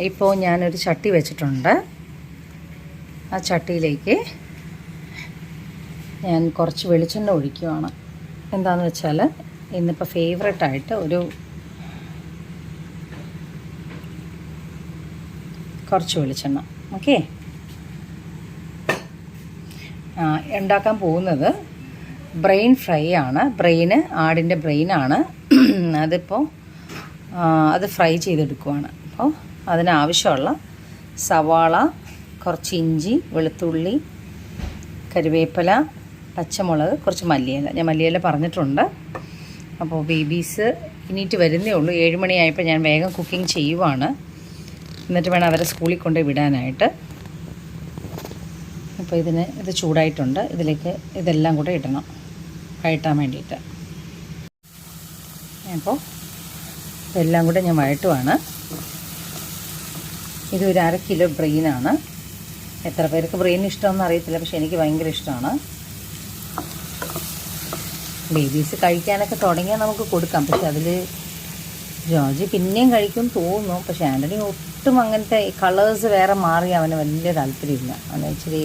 ഇപ്പോൾ ഞാനൊരു ചട്ടി വെച്ചിട്ടുണ്ട്. ആ ചട്ടിയിലേക്ക് ഞാൻ കുറച്ച് വെളിച്ചെണ്ണ ഒഴിക്കുകയാണ്. എന്താണെന്ന് വെച്ചാൽ ഇന്നിപ്പോൾ ഫേവറേറ്റായിട്ട് കുറച്ച് വെളിച്ചെണ്ണ. ഓക്കെ, ഉണ്ടാക്കാൻ പോകുന്നത് ബ്രെയിൻ ഫ്രൈ ആണ്. ആടിൻ്റെ ബ്രെയിനാണ്. അതിപ്പോൾ അത് ഫ്രൈ ചെയ്തെടുക്കുവാണ്. അപ്പോൾ അതിനാവശ്യമുള്ള സവാള, കുറച്ച് ഇഞ്ചി, വെളുത്തുള്ളി, കറിവേപ്പില, പച്ചമുളക്, കുറച്ച് മല്ലിയില. ഞാൻ മല്ലിയില പറഞ്ഞിട്ടുണ്ട്. അപ്പോൾ ബേബീസ് ഇനിയിട്ട് വരുന്നേ ഉള്ളൂ. 7 മണിയായപ്പോൾ ഞാൻ വേഗം കുക്കിംഗ് ചെയ്യുവാണ്. എന്നിട്ട് വേണം അവരെ സ്കൂളിൽ കൊണ്ട് വിടാനായിട്ട്. അപ്പോൾ ഇത് ചൂടായിട്ടുണ്ട്. ഇതിലേക്ക് ഇതെല്ലാം കൂടെ ഇടണം വഴറ്റാൻ വേണ്ടിയിട്ട്. അപ്പോൾ ഇതെല്ലാം കൂടെ ഞാൻ വഴറ്റുവാണ്. ഇതൊരു 1/2 കിലോ ബ്രെയിനാണ്. എത്ര പേർക്ക് ബ്രെയിൻ ഇഷ്ടമെന്ന് അറിയത്തില്ല, പക്ഷെ എനിക്ക് ഭയങ്കര ഇഷ്ടമാണ്. ബേബീസ് കഴിക്കാനൊക്കെ തുടങ്ങിയാൽ നമുക്ക് കൊടുക്കാം. പക്ഷെ അതിൽ ജോർജ് പിന്നെയും കഴിക്കും തോന്നുന്നു. പക്ഷെ ആൻ്റണി ഒട്ടും അങ്ങനത്തെ കളേഴ്സ് വേറെ മാറി അവന് വലിയ താല്പര്യമില്ല. അവന് ഇച്ചിരി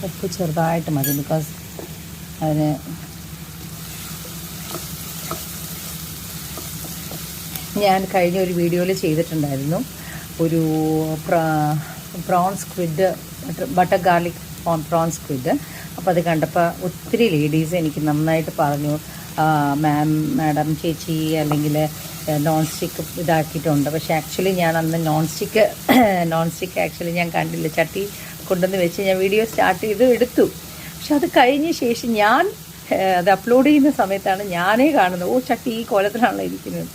ഉപ്പ് ചെറുതായിട്ട് മതി. ബിക്കോസ് അതിന് ഞാൻ കഴിഞ്ഞ ഒരു വീഡിയോയിൽ ചെയ്തിട്ടുണ്ടായിരുന്നു ഒരു prawn squid, butter garlic prawn squid. അപ്പോൾ അത് കണ്ടപ്പോൾ ഒത്തിരി ലേഡീസ് എനിക്ക് നന്നായിട്ട് പറഞ്ഞു, മാഡം ചേച്ചി അല്ലെങ്കിൽ നോൺ സ്റ്റിക്ക് ഇതാക്കിയിട്ടുണ്ട്. പക്ഷേ ആക്ച്വലി ഞാൻ അന്ന് നോൺ സ്റ്റിക്ക് ആക്ച്വലി ഞാൻ കണ്ടില്ല. ചട്ടി കൊണ്ടുവന്ന് വെച്ച് ഞാൻ വീഡിയോ സ്റ്റാർട്ട് ചെയ്ത് എടുത്തു. പക്ഷെ അത് കഴിഞ്ഞ ശേഷം ഞാൻ അത് അപ്ലോഡ് ചെയ്യുന്ന സമയത്താണ് ഞാനേ കാണുന്നത്, ചട്ടി ഈ കോലത്തിലാണല്ലോ ഇരിക്കുന്നത്.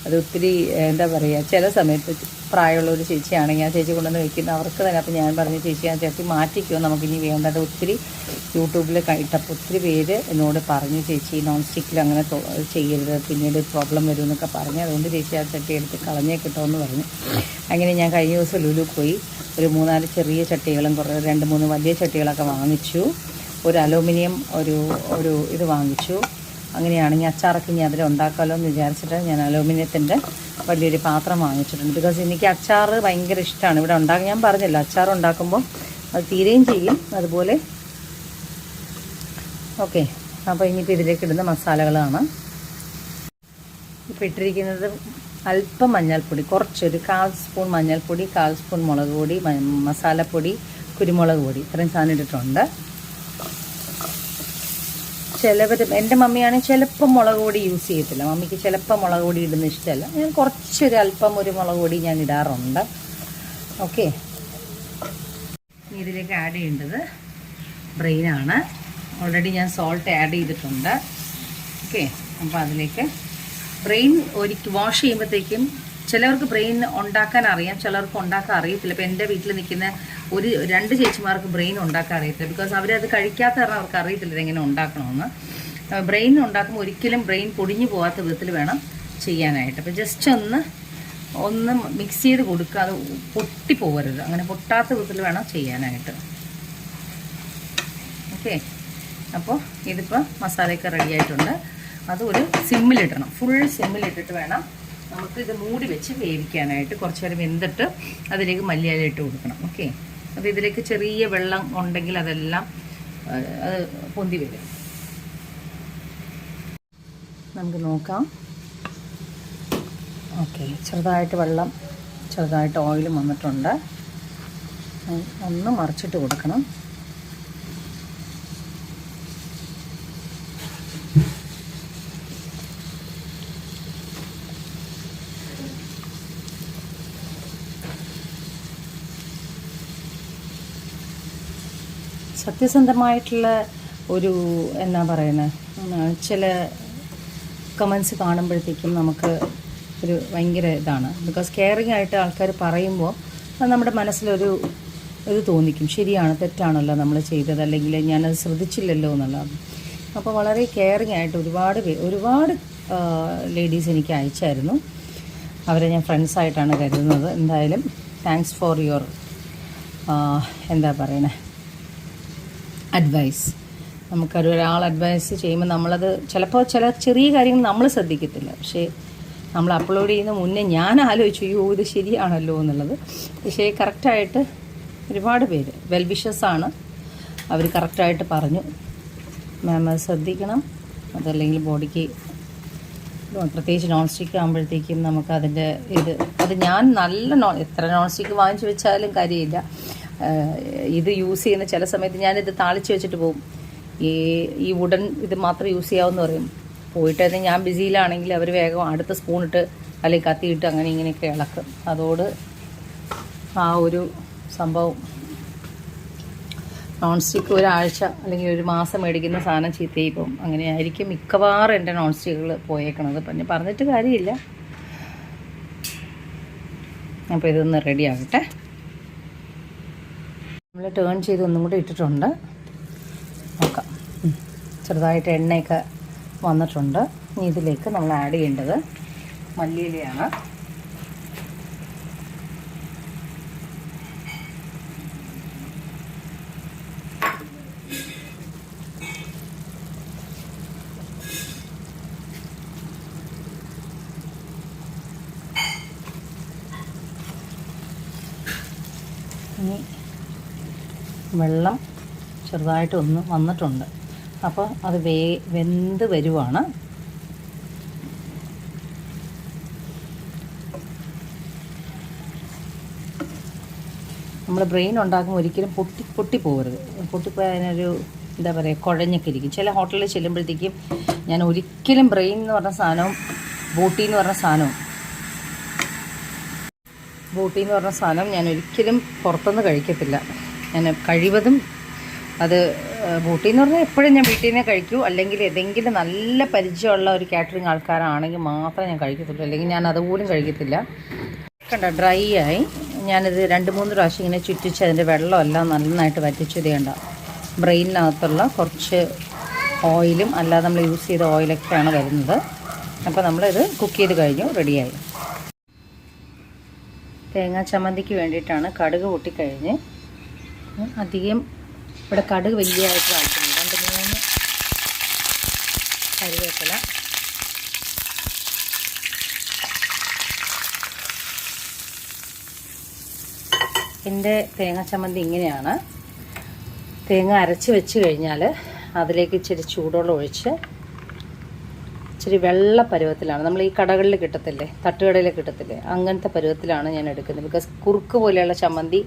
അത് ഒത്തിരി എന്താ പറയുക, ചില സമയത്ത് പ്രായമുള്ള ഒരു ചേച്ചിയാണെങ്കിൽ ആ ചേച്ചി കൊണ്ടുവന്ന് വെക്കുന്ന അവർക്ക് തന്നെ. അപ്പോൾ ഞാൻ പറഞ്ഞു, ചേച്ചി ആ ചട്ടി മാറ്റിക്കോ, നമുക്കിനി വേണ്ടത്. ഒത്തിരി യൂട്യൂബിൽ ഇട്ടപ്പോൾ ഒത്തിരി പേര് എന്നോട് പറഞ്ഞു, ചേച്ചി നോൺ സ്റ്റിക്കിൽ അങ്ങനെ ചെയ്യരുത്, പിന്നീട് പ്രോബ്ലം വരും എന്നൊക്കെ പറഞ്ഞു. അതുകൊണ്ട് ചേച്ചി ആ ചട്ടി എടുത്ത് കളഞ്ഞേ കിട്ടുമെന്ന് പറഞ്ഞു. അങ്ങനെ ഞാൻ കഴിഞ്ഞ ദിവസം ലുലു പോയി ഒരു 3-4 ചെറിയ ചട്ടികളും 2-3 വലിയ ചട്ടികളൊക്കെ വാങ്ങിച്ചു. ഒരു അലൂമിനിയം ഒരു ഇത് വാങ്ങിച്ചു. അങ്ങനെയാണെങ്കിൽ അച്ചാറൊക്കെ ഇനി അതിൽ ഉണ്ടാക്കാമല്ലോ എന്ന് വിചാരിച്ചിട്ട് ഞാൻ അലൂമിനിയത്തിൻ്റെ വലിയൊരു പാത്രം വാങ്ങിച്ചിട്ടുണ്ട്. ബിക്കോസ് എനിക്ക് അച്ചാർ ഭയങ്കര ഇഷ്ടമാണ്. ഇവിടെ ഞാൻ പറഞ്ഞല്ലോ, അച്ചാർ ഉണ്ടാക്കുമ്പോൾ അത് തീരുകയും ചെയ്യും. അതുപോലെ ഓക്കെ. അപ്പോൾ ഇനിയിപ്പോൾ ഇതിലേക്ക് ഇടുന്ന മസാലകളാണ്. ഇപ്പോൾ ഇട്ടിരിക്കുന്നത് അല്പം മഞ്ഞൾപ്പൊടി, കുറച്ചൊരു 1/4 സ്പൂൺ മഞ്ഞൾപ്പൊടി, 1/4 സ്പൂൺ മുളക് പൊടി, മസാലപ്പൊടി, കുരുമുളക് പൊടി, ഇത്രയും സാധനം ഇട്ടിട്ടുണ്ട്. ചിലവർ, എൻ്റെ മമ്മിയാണെങ്കിൽ ചിലപ്പോൾ മുളക് പൊടി യൂസ് ചെയ്യത്തില്ല. മമ്മിക്ക് ചിലപ്പോൾ മുളക് പൊടി ഇടുന്ന ഇഷ്ടമല്ല. ഞാൻ അല്പം ഒരു മുളക് പൊടി ഞാൻ ഇടാറുണ്ട്. ഓക്കെ, ഇതിലേക്ക് ആഡ് ചെയ്യേണ്ടത് ബ്രെയിനാണ്. ഓൾറെഡി ഞാൻ സോൾട്ട് ആഡ് ചെയ്തിട്ടുണ്ട്. ഓക്കെ, അപ്പോൾ അതിലേക്ക് ബ്രെയിൻ വാഷ് ചെയ്യുമ്പോഴത്തേക്കും ചിലവർക്ക് ബ്രെയിൻ ഉണ്ടാക്കാൻ അറിയാം, ചിലർക്ക് ഉണ്ടാക്കാൻ അറിയത്തില്ല. ഇപ്പോൾ എൻ്റെ വീട്ടിൽ നിൽക്കുന്ന 2 ചേച്ചിമാർക്ക് ബ്രെയിൻ ഉണ്ടാക്കാൻ അറിയത്തില്ല. ബിക്കോസ് അവരത് കഴിക്കാത്ത കാരണം അവർക്ക് അറിയത്തില്ല ഇതെങ്ങനെ ഉണ്ടാക്കണമെന്ന്. ബ്രെയിൻ ഉണ്ടാക്കുമ്പോൾ ഒരിക്കലും ബ്രെയിൻ പൊടിഞ്ഞു പോകാത്ത വിധത്തിൽ വേണം ചെയ്യാനായിട്ട്. അപ്പോൾ ജസ്റ്റ് ഒന്ന് മിക്സ് ചെയ്ത് കൊടുക്കുക, അത് പൊട്ടിപ്പോകരുത്. അങ്ങനെ പൊട്ടാത്ത വിധത്തിൽ വേണം ചെയ്യാനായിട്ട്. ഓക്കെ, അപ്പോൾ ഇതിപ്പോൾ മസാലയൊക്കെ റെഡി ആയിട്ടുണ്ട്. അത് ഒരു സിമ്മിലിടണം, ഫുൾ സിമ്മിലിട്ടിട്ട് വേണം നമുക്കിത് മൂടി വെച്ച് വേവിക്കാനായിട്ട്. കുറച്ച് നേരം വെന്തിട്ട് അതിലേക്ക് മല്ലിയില ഇട്ട് കൊടുക്കണം. ഓക്കെ, അപ്പോൾ ഇതിലേക്ക് ചെറിയ വെള്ളം ഉണ്ടെങ്കിൽ അതെല്ലാം അത് പൊന്തി വരും. നമുക്ക് നോക്കാം. ഓക്കെ, ചെറുതായിട്ട് ഓയിലും വന്നിട്ടുണ്ട്. ഒന്ന് മറിച്ചിട്ട് കൊടുക്കണം. സത്യസന്ധമായിട്ടുള്ള ഒരു എന്നാ പറയുന്നത്, ചില കമൻസ് കാണുമ്പോഴത്തേക്കും നമുക്ക് ഒരു ഭയങ്കര ഇതാണ്. ബിക്കോസ് കെയറിങ് ആയിട്ട് ആൾക്കാർ പറയുമ്പോൾ അത് നമ്മുടെ മനസ്സിലൊരു ഇത് തോന്നിക്കും, ശരിയാണ്, തെറ്റാണല്ലോ നമ്മൾ ചെയ്തത്, അല്ലെങ്കിൽ ഞാനത് ശ്രദ്ധിച്ചില്ലല്ലോ എന്നുള്ളത്. അപ്പോൾ വളരെ കെയറിങ് ആയിട്ട് ഒരുപാട് ലേഡീസ് എനിക്ക് അയച്ചായിരുന്നു. അവരെ ഞാൻ ഫ്രണ്ട്സായിട്ടാണ് കരുതുന്നത്. എന്തായാലും താങ്ക്സ് ഫോർ യുവർ എന്താ പറയണേ അഡ്വൈസ്. നമുക്കൊരാൾ അഡ്വൈസ് ചെയ്യുമ്പോൾ നമ്മളത് ചിലപ്പോൾ ചില ചെറിയ കാര്യങ്ങൾ നമ്മൾ ശ്രദ്ധിക്കത്തില്ല, പക്ഷേ നമ്മൾ അപ്ലോഡ് ചെയ്യുന്ന മുന്നേ ഞാൻ ആലോചിച്ചു ഇത് ശരിയാണല്ലോ എന്നുള്ളത്. പക്ഷേ കറക്റ്റായിട്ട് ഒരുപാട് പേര് വെൽവിഷസാണ്, അവർ കറക്റ്റായിട്ട് പറഞ്ഞു മാം അത് ശ്രദ്ധിക്കണം, അതല്ലെങ്കിൽ ബോഡിക്ക് പ്രത്യേകിച്ച് നോൺ സ്റ്റിക്ക് ആകുമ്പോഴത്തേക്കും നമുക്ക് അതിൻ്റെ അത് ഞാൻ എത്ര നോൺ സ്റ്റിക്ക് വാങ്ങിച്ചു വെച്ചാലും കാര്യമില്ല. ഇത് യൂസ് ചെയ്യുന്ന ചില സമയത്ത് ഞാനിത് താളിച്ച് വെച്ചിട്ട് പോകും. ഈ വുഡൻ ഇത് മാത്രം യൂസ് ചെയ്യാമെന്ന് പറയും. പോയിട്ട് ഞാൻ ബിസിയിലാണെങ്കിൽ അവർ വേഗം അടുത്ത സ്പൂണിട്ട് അല്ലെങ്കിൽ കത്തിയിട്ട് അങ്ങനെ ഇങ്ങനെയൊക്കെ ഇളക്കും. അതോട് ആ ഒരു സംഭവം നോൺ സ്റ്റിക്ക് ഒരാഴ്ച അല്ലെങ്കിൽ ഒരു മാസം മേടിക്കുന്ന സാധനം ചീത്തയായി പോകും. അങ്ങനെയായിരിക്കും മിക്കവാറും എൻ്റെ നോൺ സ്റ്റിക്കുകൾ പോയേക്കണത്. പിന്നെ പറഞ്ഞിട്ട് കാര്യമില്ല. അപ്പോൾ ഇതൊന്ന് റെഡി ആകട്ടെ. നമ്മൾ ടേൺ ചെയ്ത് ഒന്നും കൂടി ഇട്ടിട്ടുണ്ട്. നോക്കാം, ചെറുതായിട്ട് എണ്ണയൊക്കെ വന്നിട്ടുണ്ട്. ഇനി ഇതിലേക്ക് നമ്മൾ ആഡ് ചെയ്യേണ്ടത് മല്ലിയിലയാണ്. ഇനി വെള്ളം ചെറുതായിട്ട് ഒന്ന് വന്നിട്ടുണ്ട്. അപ്പോൾ അത് വെന്ത് വരുവാണ്. നമ്മൾ ബ്രെയിൻ ഉണ്ടാക്കുമ്പോൾ ഒരിക്കലും പൊട്ടിപ്പോകരുത്. പൊട്ടിപ്പോയാൽ അതിനൊരു എന്താ പറയുക, കുഴഞ്ഞൊക്കെ ഇരിക്കും. ചില ഹോട്ടലിൽ ചെല്ലുമ്പോഴത്തേക്കും ഞാൻ ഒരിക്കലും ബ്രെയിൻ എന്ന് പറഞ്ഞ സാധനവും ബോട്ടി എന്ന് പറഞ്ഞ സാധനം ഞാൻ ഒരിക്കലും പുറത്തുനിന്ന് കഴിക്കത്തില്ല. ഞാൻ കഴിവതും അത് ബോട്ടി എന്ന് പറഞ്ഞാൽ എപ്പോഴും ഞാൻ വീട്ടിൽ നിന്നേ കഴിക്കൂ. അല്ലെങ്കിൽ ഏതെങ്കിലും നല്ല പരിചയമുള്ള ഒരു കാറ്ററിംഗ് ആൾക്കാരാണെങ്കിൽ മാത്രമേ ഞാൻ കഴിക്കത്തുള്ളൂ. അല്ലെങ്കിൽ ഞാൻ അതുപോലും കഴിക്കത്തില്ല. കണ്ട ഡ്രൈ ആയി. ഞാനിത് 2-3 പ്രാവശ്യം ഇങ്ങനെ ചുറ്റിച്ച് അതിൻ്റെ വെള്ളമെല്ലാം നന്നായിട്ട് വറ്റിച്ചത് കണ്ട. ബ്രെയിനിനകത്തുള്ള കുറച്ച് ഓയിലും അല്ലാതെ നമ്മൾ യൂസ് ചെയ്ത ഓയിലൊക്കെയാണ് വരുന്നത്. അപ്പോൾ നമ്മളിത് കുക്ക് ചെയ്ത് കഴിഞ്ഞു, റെഡിയായി. തേങ്ങാ ചമ്മന്തിക്ക് വേണ്ടിയിട്ടാണ് കടുക് പൊട്ടിക്കഴിഞ്ഞ്. അധികം ഇവിടെ കടുക് വലിയതായിട്ട് കാണിക്കുന്നു. 2-3 കറിവേപ്പില, എൻ്റെ തേങ്ങാ ചമ്മന്തി ഇങ്ങനെയാണ്. തേങ്ങ അരച്ച് വെച്ച് കഴിഞ്ഞാൽ അതിലേക്ക് ഇച്ചിരി ചൂടുവെള്ളം ഒഴിച്ച് ഇച്ചിരി വെള്ള പരുവത്തിലാണ്. നമ്മൾ ഈ കടകളിൽ കിട്ടത്തില്ലേ, തട്ടുകടയിൽ കിട്ടത്തില്ലേ, അങ്ങനത്തെ പരുവത്തിലാണ് ഞാൻ എടുക്കുന്നത്. ബിക്കോസ് കുറുക്ക് പോലെയുള്ള ചമ്മന്തി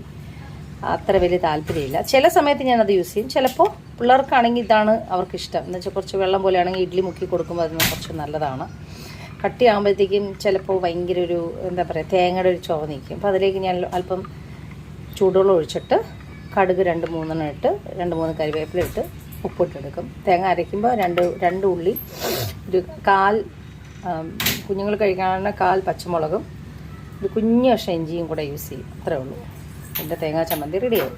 അത്ര വലിയ താല്പര്യമില്ല. ചില സമയത്ത് ഞാനത് യൂസ് ചെയ്യും. ചിലപ്പോൾ പിള്ളേർക്കാണെങ്കിൽ ഇതാണ് അവർക്കിഷ്ടം. എന്ന് വെച്ചാൽ കുറച്ച് വെള്ളം പോലെയാണെങ്കിൽ ഇഡ്ഡലി മുക്കി കൊടുക്കുമ്പോൾ അതിന് കുറച്ച് നല്ലതാണ്. കട്ടിയാകുമ്പോഴത്തേക്കും ചിലപ്പോൾ ഭയങ്കര ഒരു എന്താ പറയുക, തേങ്ങയുടെ ഒരു ചുവ നിൽക്കും. അപ്പോൾ അതിലേക്ക് ഞാൻ അല്പം ചൂടുവെള്ളം ഒഴിച്ചിട്ട് കടുക് 2-3 ഇട്ട് 2-3 കറിവേപ്പില ഇട്ട് ഉപ്പിട്ടെടുക്കും. തേങ്ങ അരയ്ക്കുമ്പോൾ രണ്ട് ഉള്ളി, ഒരു 1/4 കുഞ്ഞുങ്ങൾ കഴിക്കാനുള്ള 1/4 പച്ചമുളകും ഒരു കുഞ്ഞ് കഷ്ണം ഇഞ്ചിയും കൂടെ യൂസ് ചെയ്യും. അത്രേ ഉള്ളൂ. എൻ്റെ തേങ്ങാ ചമ്മന്തി റെഡിയാവും.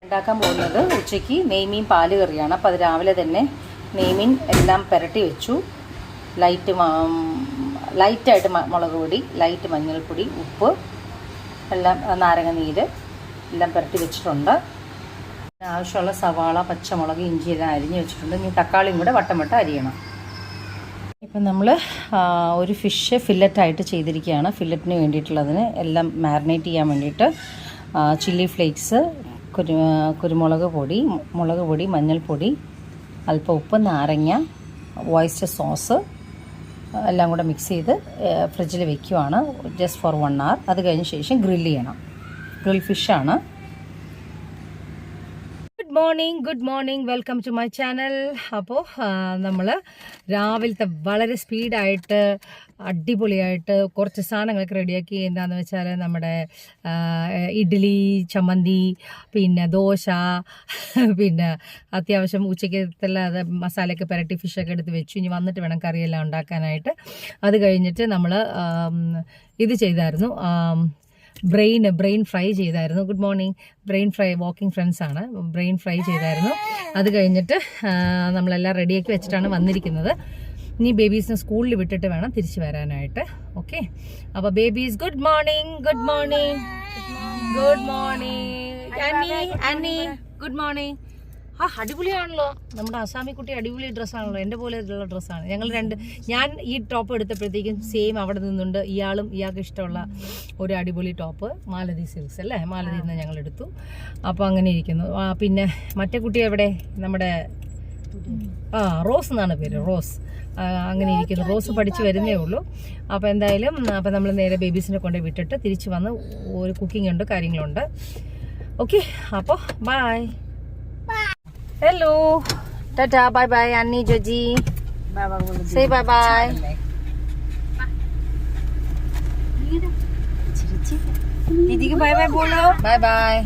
ഉണ്ടാക്കാൻ പോകുന്നത് ഉച്ചയ്ക്ക് നെയ്മീൻ പാല് കറിയാണ്. അപ്പോൾ അത് രാവിലെ തന്നെ നെയ്മീൻ എല്ലാം പുരട്ടി വെച്ചു. ലൈറ്റായിട്ട് മുളക് പൊടി, ലൈറ്റ് മഞ്ഞൾപ്പൊടി, ഉപ്പ് എല്ലാം, നാരങ്ങ നീര് എല്ലാം പുരട്ടി വെച്ചിട്ടുണ്ട്. ആവശ്യമുള്ള സവാള, പച്ചമുളക്, ഇഞ്ചി എല്ലാം അരിഞ്ഞ് വെച്ചിട്ടുണ്ട്. ഇനി തക്കാളിയും കൂടെ വട്ടം അരിയണം. ഇപ്പം നമ്മൾ ഒരു ഫിഷ് ഫില്ലറ്റായിട്ട് ചെയ്തിരിക്കുകയാണ്. ഫില്ലറ്റിന് വേണ്ടിയിട്ടുള്ളതിന് എല്ലാം മാരിനേറ്റ് ചെയ്യാൻ വേണ്ടിയിട്ട് ചില്ലി ഫ്ലേക്സ്, കുരുമുളക് പൊടി, മുളക് പൊടി, മഞ്ഞൾപ്പൊടി, അല്പം ഉപ്പ്, നാരങ്ങ, ഓയിസ്റ്റർ സോസ് എല്ലാം കൂടെ മിക്സ് ചെയ്ത് ഫ്രിഡ്ജിൽ വെക്കുവാണ് ജസ്റ്റ് ഫോർ 1 hour. അത് കഴിഞ്ഞ ശേഷം ഗ്രില്ല് ചെയ്യണം. ഗ്രിൽ ഫിഷാണ്. Good morning, welcome to my channel. അപ്പോൾ നമ്മൾ രാവിലത്തെ വളരെ സ്പീഡായിട്ട് അടിപൊളിയായിട്ട് കുറച്ച് സാധനങ്ങളൊക്കെ റെഡിയാക്കി. എന്താണെന്ന് വെച്ചാൽ നമ്മുടെ ഇഡ്ഡലി, ചമ്മന്തി, പിന്നെ ദോശ, പിന്നെ അത്യാവശ്യം ഉച്ചയ്ക്കത്തുള്ള മസാലയൊക്കെ പുരട്ടി ഫിഷൊക്കെ എടുത്ത് വെച്ചു. ഇനി വന്നിട്ട് വേണം കറിയെല്ലാം ഉണ്ടാക്കാനായിട്ട്. അത് കഴിഞ്ഞിട്ട് നമ്മൾ ഇത് ചെയ്തായിരുന്നു, ബ്രെയിൻ ഫ്രൈ ചെയ്തായിരുന്നു. Good morning. Brain fry, walking ഫ്രണ്ട്സാണ്. ബ്രെയിൻ ഫ്രൈ ചെയ്തായിരുന്നു. അത് കഴിഞ്ഞിട്ട് നമ്മളെല്ലാം റെഡിയാക്കി വെച്ചിട്ടാണ് വന്നിരിക്കുന്നത്. ഇനി ബേബീസിനെ സ്കൂളിൽ വിട്ടിട്ട് വേണം തിരിച്ചു വരാനായിട്ട്. ഓക്കെ, അപ്പോൾ babies good morning. Good morning. Good morning. അന്നി ഗുഡ് മോർണിംഗ്. അടിപൊളിയാണല്ലോ നമ്മുടെ അസാമി കുട്ടി, അടിപൊളി ഡ്രസ്സാണല്ലോ, എൻ്റെ പോലെ ഉള്ള ഡ്രസ്സാണ്. ഞങ്ങൾ ഞാൻ ഈ ടോപ്പ് എടുത്തപ്പോഴത്തേക്കും സെയിം അവിടെ നിന്നുണ്ട് ഇയാൾക്ക് ഇഷ്ടമുള്ള ഒരു അടിപൊളി ടോപ്പ് മാലതി സിൽക്സ് അല്ലേ, മാലതിയിൽ നിന്ന് ഞങ്ങൾ എടുത്തു. അപ്പോൾ അങ്ങനെ ഇരിക്കുന്നു. പിന്നെ മറ്റേ കുട്ടി എവിടെ, നമ്മുടെ റോസ് എന്നാണ് പേര്, റോസ്. അങ്ങനെ ഇരിക്കുന്നു. റോസ് പഠിച്ച് വരുന്നേ ഉള്ളൂ. അപ്പോൾ എന്തായാലും അപ്പോൾ നമ്മൾ നേരെ ബേബീസിനെ കൊണ്ട് വിട്ടിട്ട് തിരിച്ച് വന്ന് ഒരു കുക്കിംഗ് ഉണ്ട്, കാര്യങ്ങളുണ്ട്. ഓക്കെ, അപ്പോൾ bye. Hello, ta-ta, bye bye Anni Joji, say bye bye. दीदी को बाय बाय बोलो. Bye bye.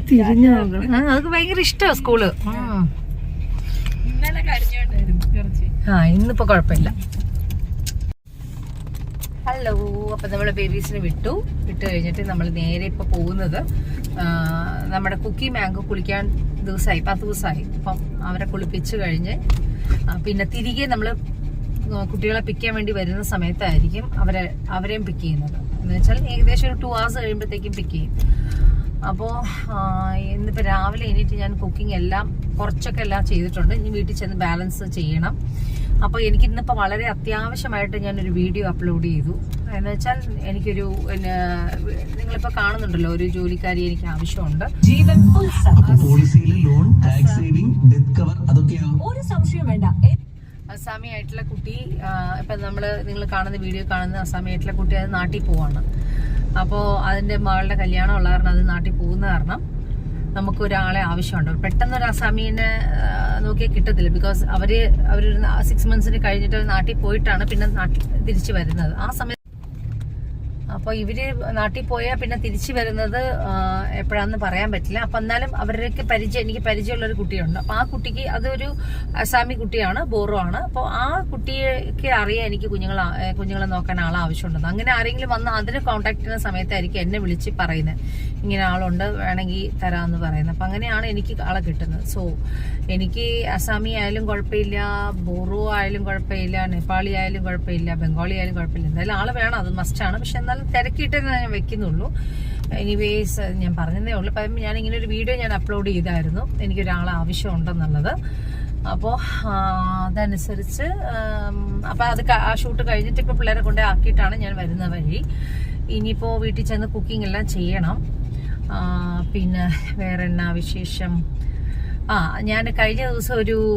തിരിഞ്ഞു നോക്കണം. അതൊക്കെ ഭയങ്കര ഇഷ്ടമാണ് സ്കൂള്. ഇന്നിപ്പോ കുഴപ്പമില്ല. ഹലോ, അപ്പം നമ്മൾ ബേബീസിനെ വിട്ട് കഴിഞ്ഞിട്ട് നമ്മൾ നേരെ ഇപ്പോൾ പോകുന്നത് നമ്മുടെ കുക്കി മാംഗോ കുളിക്കാൻ 10 ദിവസമായി. അപ്പം അവരെ കുളിപ്പിച്ച് കഴിഞ്ഞ് പിന്നെ തിരികെ നമ്മൾ കുട്ടികളെ പിക്ക് ചെയ്യാൻ വേണ്ടി വരുന്ന സമയത്തായിരിക്കും അവരെയും പിക്ക് ചെയ്യുന്നത്. എന്ന് വെച്ചാൽ ഏകദേശം ഒരു 2 hours കഴിയുമ്പോഴത്തേക്കും പിക്ക് ചെയ്യും. അപ്പോൾ ഇന്നിപ്പോൾ രാവിലെ എണീറ്റ് ഞാൻ കുക്കിംഗ് കുറച്ചൊക്കെ എല്ലാം ചെയ്തിട്ടുണ്ട്. ഇനി വീട്ടിൽ ചെന്ന് ബാലൻസ് ചെയ്യണം. അപ്പോൾ എനിക്ക് ഇന്നിപ്പോൾ വളരെ അത്യാവശ്യമായിട്ട് ഞാനൊരു വീഡിയോ അപ്ലോഡ് ചെയ്തു. എന്ന് വെച്ചാൽ എനിക്കൊരു നിങ്ങളിപ്പോൾ കാണുന്നുണ്ടല്ലോ, ഒരു ജോലിക്കാരി എനിക്ക് ആവശ്യമുണ്ട്. അസാമി ആയിട്ടുള്ള കുട്ടി, ഇപ്പം നിങ്ങൾ കാണുന്ന വീഡിയോ കാണുന്ന അസാമി ആയിട്ടുള്ള കുട്ടി അത് നാട്ടിൽ പോവാണ്. അപ്പോൾ അതിൻ്റെ മകളുടെ കല്യാണം ഉള്ള കാരണം അത് നാട്ടിൽ പോകുന്ന കാരണം നമുക്കൊരാളെ ആവശ്യമുണ്ട്. പെട്ടെന്ന് ഒരു അസാമീനെ നോക്കിയാൽ കിട്ടത്തില്ല. ബിക്കോസ് അവരൊരു 6 months കഴിഞ്ഞിട്ട് നാട്ടിൽ പോയിട്ടാണ് പിന്നെ തിരിച്ചു വരുന്നത്. ആ സമയത്ത് അപ്പോൾ ഇവര് നാട്ടിൽ പോയാൽ പിന്നെ തിരിച്ചു വരുന്നത് എപ്പോഴാണെന്ന് പറയാൻ പറ്റില്ല. അപ്പം എന്നാലും എനിക്ക് പരിചയമുള്ള ഒരു കുട്ടിയുണ്ട്. അപ്പോൾ ആ കുട്ടിക്ക് അതൊരു അസാമി കുട്ടിയാണ്, ബോറോ ആണ്. അപ്പോൾ ആ കുട്ടിക്ക് അറിയാം എനിക്ക് കുഞ്ഞുങ്ങളെ നോക്കാൻ ആളെ ആവശ്യമുണ്ടെന്ന്. അങ്ങനെ ആരെങ്കിലും വന്ന് അതിനെ കോൺടാക്ട് ചെയ്യുന്ന സമയത്തായിരിക്കും എന്നെ വിളിച്ച് പറയുന്നത്, ഇങ്ങനെ ആളുണ്ട് വേണമെങ്കിൽ തരാമെന്ന് പറയുന്നത്. അപ്പം അങ്ങനെയാണ് എനിക്ക് ആളെ കിട്ടുന്നത്. സോ എനിക്ക് അസാമി ആയാലും കുഴപ്പമില്ല, ബോറോ ആയാലും കുഴപ്പമില്ല, നേപ്പാളി ആയാലും കുഴപ്പമില്ല, ബംഗാളി ആയാലും കുഴപ്പമില്ല, എന്തായാലും ആള് വേണം, അത് മസ്റ്റാണ്. പക്ഷെ എന്നാലും തിരക്കിയിട്ടേ ഞാൻ വെക്കുന്നുള്ളൂ. എനിവേസ് ഞാൻ പറഞ്ഞതേ ഉള്ളൂ. അപ്പം ഞാൻ ഇങ്ങനെ ഒരു വീഡിയോ ഞാൻ അപ്ലോഡ് ചെയ്തായിരുന്നു, എനിക്കൊരാളെ ആവശ്യമുണ്ടെന്നുള്ളത്. അപ്പോൾ അതനുസരിച്ച് അപ്പം ആ ഷൂട്ട് കഴിഞ്ഞിട്ട് ഇപ്പോൾ പിള്ളേരെ കൊണ്ട് ആക്കിയിട്ടാണ് ഞാൻ വരുന്ന വഴി. ഇനിയിപ്പോൾ വീട്ടിൽ ചെന്ന് കുക്കിംഗ് എല്ലാം ചെയ്യണം. പിന്നെ വേറെ എന്നാ വിശേഷം? ഞാൻ കഴിഞ്ഞ ദിവസം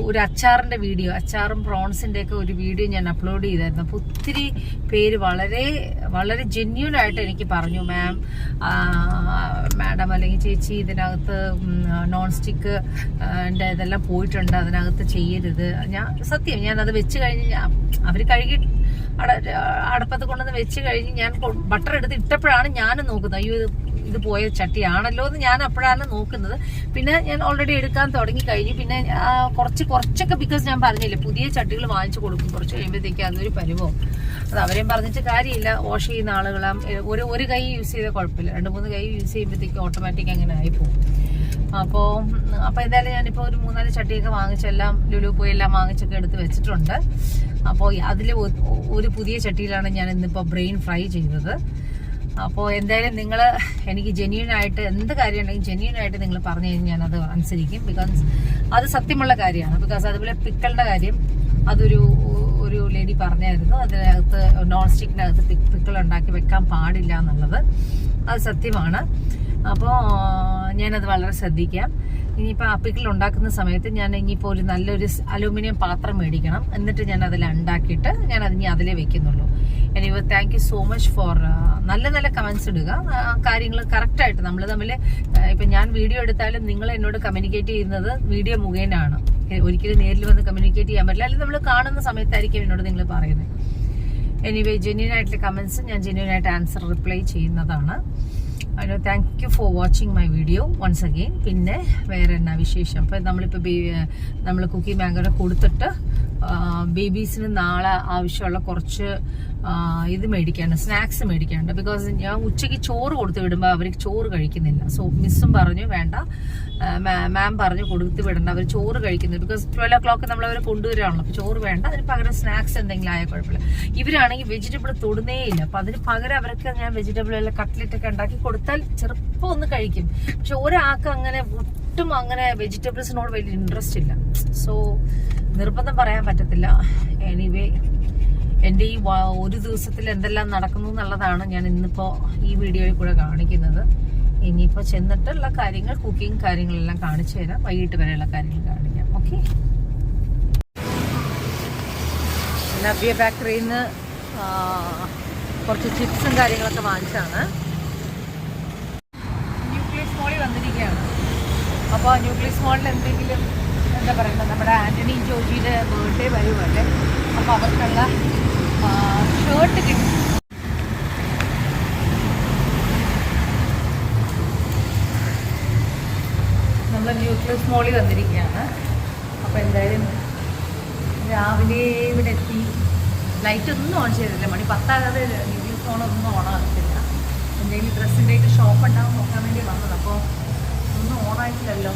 ഒരു അച്ചാറിന്റെ വീഡിയോ, അച്ചാറും പ്രോൺസിന്റെ ഒക്കെ ഒരു വീഡിയോ ഞാൻ അപ്ലോഡ് ചെയ്തായിരുന്നു. അപ്പോൾ ഒത്തിരി പേര് വളരെ വളരെ ജെന്യൂൻ ആയിട്ട് എനിക്ക് പറഞ്ഞു, മാഡം അല്ലെങ്കിൽ ചേച്ചി ഇതിനകത്ത് നോൺ സ്റ്റിക്ക് ഇതെല്ലാം പോയിട്ടുണ്ട്, അതിനകത്ത് ചെയ്യരുത്. സത്യം ഞാനത് വെച്ച് കഴിഞ്ഞ് അവർ കഴുകി അടപ്പത്ത് കൊണ്ടുവന്ന് വെച്ച് കഴിഞ്ഞ് ഞാൻ ബട്ടർ എടുത്ത് ഇട്ടപ്പോഴാണ് ഞാൻ നോക്കുന്നത്, അയ്യോ ഇത് പോയ ചട്ടിയാണല്ലോ എന്ന് ഞാൻ അപ്പോഴാണ് നോക്കുന്നത്. പിന്നെ ഞാൻ ഓൾറെഡി എടുക്കാൻ തുടങ്ങി കഴിഞ്ഞു. പിന്നെ കുറച്ചൊക്കെ, ബിക്കോസ് ഞാൻ പറഞ്ഞില്ലേ പുതിയ ചട്ടികൾ വാങ്ങിച്ചു കൊടുക്കും, കുറച്ച് കഴിയുമ്പോഴത്തേക്ക് അതൊരു പരുവോ. അത് അവരെയും പറഞ്ഞിട്ട് കാര്യമില്ല. വാഷ് ചെയ്യുന്ന ആളുകളാം ഒരു കൈ യൂസ് ചെയ്താൽ കുഴപ്പമില്ല, 2-3 കൈ യൂസ് ചെയ്യുമ്പോഴത്തേക്ക് ഓട്ടോമാറ്റിക് അങ്ങനെ ആയിപ്പോകും. അപ്പോൾ എന്തായാലും ഞാനിപ്പോൾ ഒരു 3-4 ചട്ടിയൊക്കെ വാങ്ങിച്ചെല്ലാം ലുലു പോയി എല്ലാം വാങ്ങിച്ചൊക്കെ എടുത്ത് വെച്ചിട്ടുണ്ട്. അപ്പോൾ അതിൽ ഒരു പുതിയ ചട്ടിയിലാണ് ഞാൻ ഇന്നിപ്പോൾ ബ്രെയിൻ ഫ്രൈ ചെയ്തത്. അപ്പോൾ എന്തായാലും നിങ്ങൾ എനിക്ക് ജെന്യൂൻ ആയിട്ട് എന്ത് കാര്യം ഉണ്ടെങ്കിൽ ജെന്യൂൻ ആയിട്ട് നിങ്ങൾ പറഞ്ഞു കഴിഞ്ഞാൽ ഞാനത് അനുസരിക്കും. ബിക്കോസ് അത് സത്യമുള്ള കാര്യമാണ്. ബിക്കോസ് അതുപോലെ പിക്കളുടെ കാര്യം ഒരു ലേഡി പറഞ്ഞായിരുന്നു, അതിനകത്ത് നോൺ സ്റ്റിക്കിനകത്ത് പിക്കിൾ ഉണ്ടാക്കി വെക്കാൻ പാടില്ല എന്നുള്ളത്. അത് സത്യമാണ്. അപ്പോൾ ഞാനത് വളരെ ശ്രദ്ധിക്കാം. ഇനിയിപ്പോൾ ആ പിക്കിൾ ഉണ്ടാക്കുന്ന സമയത്ത് ഞാൻ ഇനിയിപ്പോൾ ഒരു നല്ലൊരു അലൂമിനിയം പാത്രം മേടിക്കണം. എന്നിട്ട് ഞാൻ അതിൽ ഉണ്ടാക്കിയിട്ട് ഞാൻ അതിലേ വെക്കുന്നുള്ളൂ. Anyway thank you so much for നല്ല കമൻസ് ഇടുക. കാര്യങ്ങൾ കറക്റ്റായിട്ട് നമ്മൾ തമ്മിൽ ഇപ്പം ഞാൻ വീഡിയോ എടുത്താലും നിങ്ങൾ എന്നോട് കമ്മ്യൂണിക്കേറ്റ് ചെയ്യുന്നത് വീഡിയോ മുഖേനയാണ്. ഒരിക്കലും നേരിൽ വന്ന് കമ്മ്യൂണിക്കേറ്റ് ചെയ്യാൻ പറ്റില്ല. അല്ലെങ്കിൽ നമ്മൾ കാണുന്ന സമയത്തായിരിക്കും എന്നോട് നിങ്ങൾ പറയുന്നത്. എനിവേ ജെന്യൂൻ ആയിട്ടുള്ള കമൻസ് ഞാൻ ജെന്യൂൻ ആയിട്ട് ആൻസർ റിപ്ലൈ ചെയ്യുന്നതാണ്. Thank you for watching my video once again. പിന്നെ വേറെ എന്നാ വിശേഷം? അപ്പം നമ്മൾ കുക്കി മാംഗോനെ കൊടുത്തിട്ട് ബേബീസിന് നാളെ ആവശ്യമുള്ള കുറച്ച് ഇത് മേടിക്കാനുണ്ട്, സ്നാക്സ് മേടിക്കാനുണ്ട്. ബിക്കോസ് ഞാൻ ഉച്ചയ്ക്ക് ചോറ് കൊടുത്ത് വിടുമ്പോൾ അവർ ചോറ് കഴിക്കുന്നില്ല. സോ മിസ്സും പറഞ്ഞു വേണ്ട, മാം പറഞ്ഞു കൊടുത്ത് വിടണ്ട, അവർ ചോറ് കഴിക്കുന്നില്ല. ബിക്കോസ് 12 o'clock നമ്മളവർ കൊണ്ടുവരികയാണല്ലോ, അപ്പോൾ ചോറ് വേണ്ട, അതിന് പകരം സ്നാക്സ് എന്തെങ്കിലും ആയാൽ കുഴപ്പമില്ല. ഇവരാണെങ്കിൽ വെജിറ്റബിൾ തൊടുന്നേ ഇല്ല. അപ്പം അതിന് പകരം അവർക്ക് ഞാൻ വെജിറ്റബിൾ എല്ലാം കട്ട്ലറ്റ് ഒക്കെ ഉണ്ടാക്കി കൊടുത്താൽ ചെറുപ്പം ഒന്ന് കഴിക്കും. പക്ഷെ ഒരാൾക്ക് അങ്ങനെ ഒട്ടും അങ്ങനെ വെജിറ്റബിൾസിനോട് വലിയ ഇൻട്രസ്റ്റ് ഇല്ല. സോ നിർബന്ധം പറയാൻ പറ്റത്തില്ല. എനിവേ എൻ്റെ ഈ ഒരു ദിവസത്തിൽ എന്തെല്ലാം നടക്കുന്നു എന്നുള്ളതാണ് ഞാൻ ഇന്നിപ്പോൾ ഈ വീഡിയോയിൽ കൂടെ കാണിക്കുന്നത്. ഇനിയിപ്പോൾ ചെന്നിട്ടുള്ള കാര്യങ്ങൾ, കുക്കിംഗ് കാര്യങ്ങളെല്ലാം കാണിച്ചു തരാം. വൈകിട്ട് വരെയുള്ള കാര്യങ്ങൾ കാണിക്കാം. ഓക്കെ. നവ്യ ബേക്കറിയിൽ നിന്ന് കുറച്ച് ചിപ്സും കാര്യങ്ങളൊക്കെ വാങ്ങിച്ചാണ്. ന്യൂക്ലിയസ് മോളിൽ വന്നിരിക്കുകയാണ്. അപ്പോൾ ന്യൂക്ലിയസ് മോളിൽ എന്തെങ്കിലും എന്താ പറയുക, നമ്മുടെ ആൻ്റണി ജോജിയുടെ ബർത്ത്ഡേ വരുമല്ലേ, അപ്പോൾ അവർക്കുള്ള ഷർട്ട് കിട്ടും. നമ്മൾ ന്യൂക്ലിയസ് മോളിൽ വന്നിരിക്കുകയാണ്. അപ്പോൾ എന്തായാലും രാവിലെ ഇവിടെ എത്തി. ലൈറ്റ് ഒന്നും ഓൺ ചെയ്തില്ല, മണി 10 ന്യൂക്ലിയസ് മോളൊന്നും ഓണാകത്തില്ല. എന്തെങ്കിലും ഡ്രസ്സിൻ്റെയൊക്കെ ഷോപ്പ് ഉണ്ടാവും നോക്കാൻ വേണ്ടി വന്നത്. അപ്പോൾ ഒന്നും ഓണായിട്ടില്ലല്ലോ.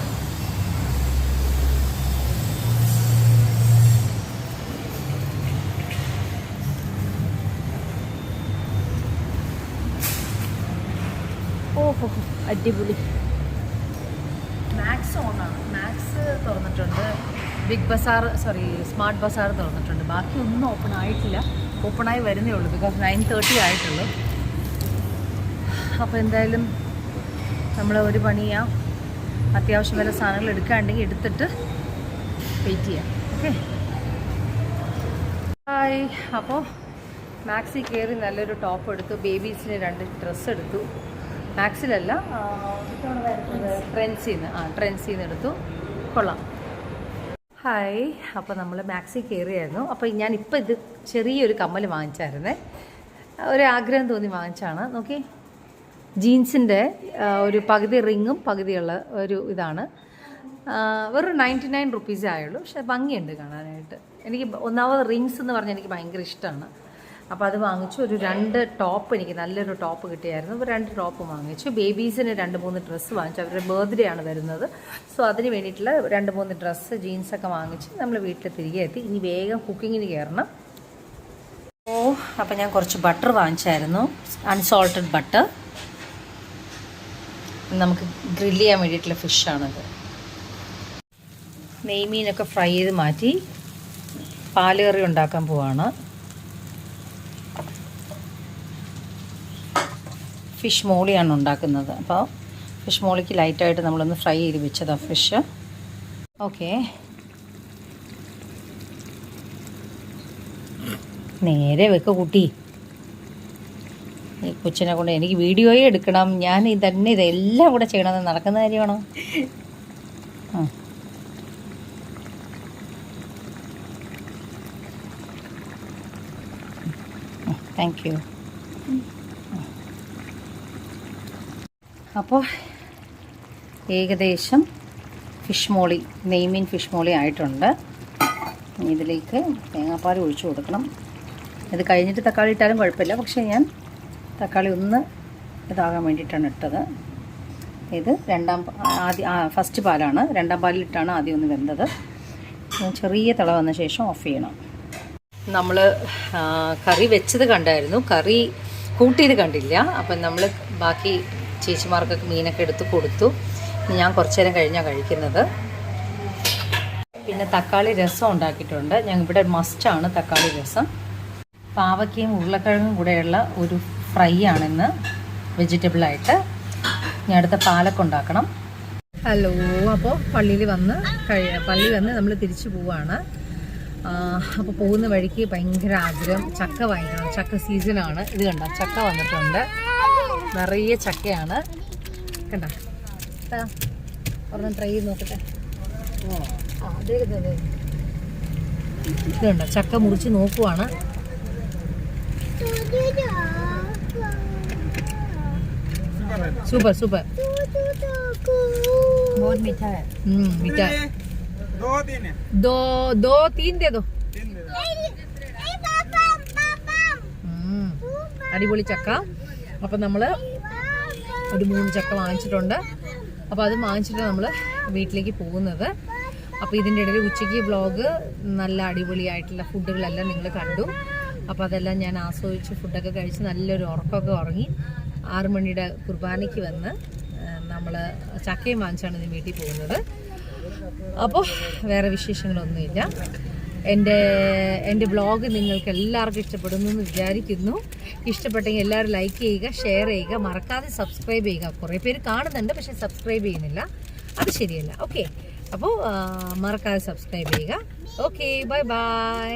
ഓഹോ, അടിപൊളി. മാക്സ് ഓണാണ്. മാക്സ് തുറന്നിട്ടുണ്ട്. ബിഗ് ബസാർ, സ്മാർട്ട് ബസാർ തുറന്നിട്ടുണ്ട്. ബാക്കി ഒന്നും ഓപ്പൺ ആയിട്ടില്ല. ഓപ്പണായി വരുന്നേ ഉള്ളൂ. ബിക്കോസ് 9:30 ആയിട്ടുള്ളൂ. അപ്പോൾ എന്തായാലും നമ്മൾ ഒരു പണി ചെയ്യാം, അത്യാവശ്യം വല്ല സാധനങ്ങൾ എടുക്കാണ്ടെങ്കിൽ എടുത്തിട്ട് വെയിറ്റ് ചെയ്യാം. ഓക്കെ. ഹായ്. അപ്പോൾ മാക്സിൽ കയറി നല്ലൊരു ടോപ്പ് എടുത്തു. ബേബീസിന് 2 ഡ്രസ്സ് എടുത്തു. മാക്സിലല്ല, ട്രെൻഡ്സിന്ന് എടുത്തു. കൊള്ളാം. ഹായ്. അപ്പോൾ നമ്മൾ മാക്സിൽ കയറിയായിരുന്നു. അപ്പോൾ ഞാനിപ്പോൾ ഇത് ചെറിയൊരു കമ്മൽ വാങ്ങിച്ചായിരുന്നേ. ഒരു ആഗ്രഹം തോന്നി വാങ്ങിച്ചാണ്. നോക്കി, ജീൻസിൻ്റെ ഒരു പകുതി റിങ്ങും പകുതിയുള്ള ഒരു ഇതാണ്. വെറും 99 rupees ആയുള്ളൂ. പക്ഷെ ഭംഗിയുണ്ട് കാണാനായിട്ട്. എനിക്ക് ഒന്നാമത് റിങ്സ് എന്ന് പറഞ്ഞാൽ എനിക്ക് ഭയങ്കര ഇഷ്ടമാണ്. അപ്പോൾ അത് വാങ്ങിച്ചു. ഒരു 2 ടോപ്പ്, എനിക്ക് നല്ലൊരു ടോപ്പ് കിട്ടിയായിരുന്നു. 2 ടോപ്പ് വാങ്ങിച്ചു. ബേബീസിന് 2-3 ഡ്രസ്സ് വാങ്ങിച്ചു. അവരുടെ ബർത്ത്ഡേ ആണ് വരുന്നത്. സോ അതിന് വേണ്ടിയിട്ടുള്ള 2-3 ഡ്രസ്സ്, ജീൻസൊക്കെ വാങ്ങിച്ച് നമ്മൾ വീട്ടിൽ തിരികെ എത്തി. ഇനി വേഗം കുക്കിങ്ങിന് കയറണം. അപ്പോൾ ഞാൻ കുറച്ച് ബട്ടർ വാങ്ങിച്ചായിരുന്നു, അൺസോൾട്ടഡ് ബട്ടർ. നമുക്ക് ഗ്രില്ല് ചെയ്യാൻ വേണ്ടിയിട്ടുള്ള ഫിഷാണത്. നെയ്മീനൊക്കെ ഫ്രൈ ചെയ്ത് മാറ്റി പാല് കറി ഉണ്ടാക്കാൻ പോവാണ്. ഫിഷ് മോളിയാണ് ഉണ്ടാക്കുന്നത്. അപ്പോൾ ഫിഷ് മോളിക്ക് ലൈറ്റായിട്ട് നമ്മളൊന്ന് ഫ്രൈ ചെയ്ത് വെച്ചതാണ് ഫിഷ്. ഓക്കെ. നേരെ വെക്ക് കുട്ടി. ഈ കൊച്ചിനെ കൊണ്ട് എനിക്ക് വീഡിയോയും എടുക്കണം, ഞാൻ ഇതെല്ലാം കൂടെ ചെയ്യണമെന്ന് നടക്കുന്ന കാര്യമാണോ? Thank you. അപ്പോൾ ഏകദേശം ഫിഷ് മോളി, നെയ്മീൻ ഫിഷ് മോളി ആയിട്ടുണ്ട്. ഇതിലേക്ക് തേങ്ങാപ്പാൽ ഒഴിച്ചു കൊടുക്കണം. ഇത് കഴിഞ്ഞിട്ട് തക്കാളി ഇട്ടാലും കുഴപ്പമില്ല, പക്ഷേ ഞാൻ തക്കാളി ഒന്ന് ഇതാകാൻ വേണ്ടിയിട്ടാണ് ഇട്ടത്. ഇത് ഫസ്റ്റ് പാലാണ്. 2ാം പാലിലിട്ടാണ് ആദ്യം ഒന്ന് വെന്തത്. ചെറിയ തിള വന്ന ശേഷം ഓഫ് ചെയ്യണം. നമ്മൾ കറി വെച്ചത് കണ്ടായിരുന്നു, കറി കൂട്ടിയത് കണ്ടില്ല. അപ്പം നമ്മൾ ബാക്കി ചേച്ചിമാർക്കൊക്കെ മീനൊക്കെ എടുത്ത് കൊടുത്തു. ഞാൻ കുറച്ച് നേരം കഴിഞ്ഞാണ് കഴിക്കുന്നത്. പിന്നെ തക്കാളി രസം ഉണ്ടാക്കിയിട്ടുണ്ട്. ഇവിടെ മസ്റ്റാണ് തക്കാളി രസം. പാവയ്ക്കയും ഉരുളക്കിഴങ്ങും കൂടെയുള്ള ഒരു ഫ്രൈ ആണിന്ന് വെജിറ്റബിളായിട്ട്. ഞാൻ അടുത്ത പാലൊക്കെ ഉണ്ടാക്കണം. ഹലോ. അപ്പോൾ പള്ളി വന്ന് നമ്മൾ തിരിച്ചു പോവാണ്. അപ്പോൾ പോകുന്ന വഴിക്ക് ഭയങ്കര ആഗ്രഹം ചക്ക വാങ്ങിക്കണം. ചക്ക സീസണാണ്. ഇത് കണ്ട, ചക്ക വന്നിട്ടുണ്ട്. നിറയെ ചക്കയാണ്. കണ്ട, ഒരെണ്ണം ട്രൈ ചെയ്ത് നോക്കട്ടെ. അതെ, ഇത് കണ്ട, ചക്ക മുറിച്ച് നോക്കുവാണ്. Super super. बहुत मीठा है। मीठा है। 2 3 दे दो। അടിപൊളി ചക്ക. അപ്പം നമ്മൾ ഒരു 3 ചക്ക വാങ്ങിച്ചിട്ടുണ്ട്. അപ്പോൾ അത് വാങ്ങിച്ചിട്ട് നമ്മൾ വീട്ടിലേക്ക് പോകുന്നത്. അപ്പോൾ ഇതിൻ്റെ ഇടയിൽ ഉച്ചയ്ക്ക് വ്ളോഗ് നല്ല അടിപൊളിയായിട്ടുള്ള ഫുഡുകളെല്ലാം നിങ്ങൾ കണ്ടു. അപ്പോൾ അതെല്ലാം ഞാൻ ആസ്വദിച്ച് ഫുഡൊക്കെ കഴിച്ച് നല്ലൊരു ഉറക്കമൊക്കെ ഉറങ്ങി 6 മണിയുടെ കുർബാനയ്ക്ക് വന്ന് നമ്മൾ ചക്കയും വാങ്ങിച്ചാണ് ഇന്ന് വീട്ടിൽ പോകുന്നത്. അപ്പോൾ വേറെ വിശേഷങ്ങളൊന്നുമില്ല. എൻ്റെ വ്ളോഗ് നിങ്ങൾക്ക് എല്ലാവർക്കും ഇഷ്ടപ്പെടുന്നു എന്ന് വിചാരിക്കുന്നു. ഇഷ്ടപ്പെട്ടെങ്കിൽ എല്ലാവരും ലൈക്ക് ചെയ്യുക, ഷെയർ ചെയ്യുക, മറക്കാതെ സബ്സ്ക്രൈബ് ചെയ്യുക. കുറേ പേര് കാണുന്നുണ്ട്, പക്ഷേ സബ്സ്ക്രൈബ് ചെയ്യുന്നില്ല. അത് ശരിയല്ല. ഓക്കെ, അപ്പോൾ മറക്കാതെ സബ്സ്ക്രൈബ് ചെയ്യുക. Okay, bye bye.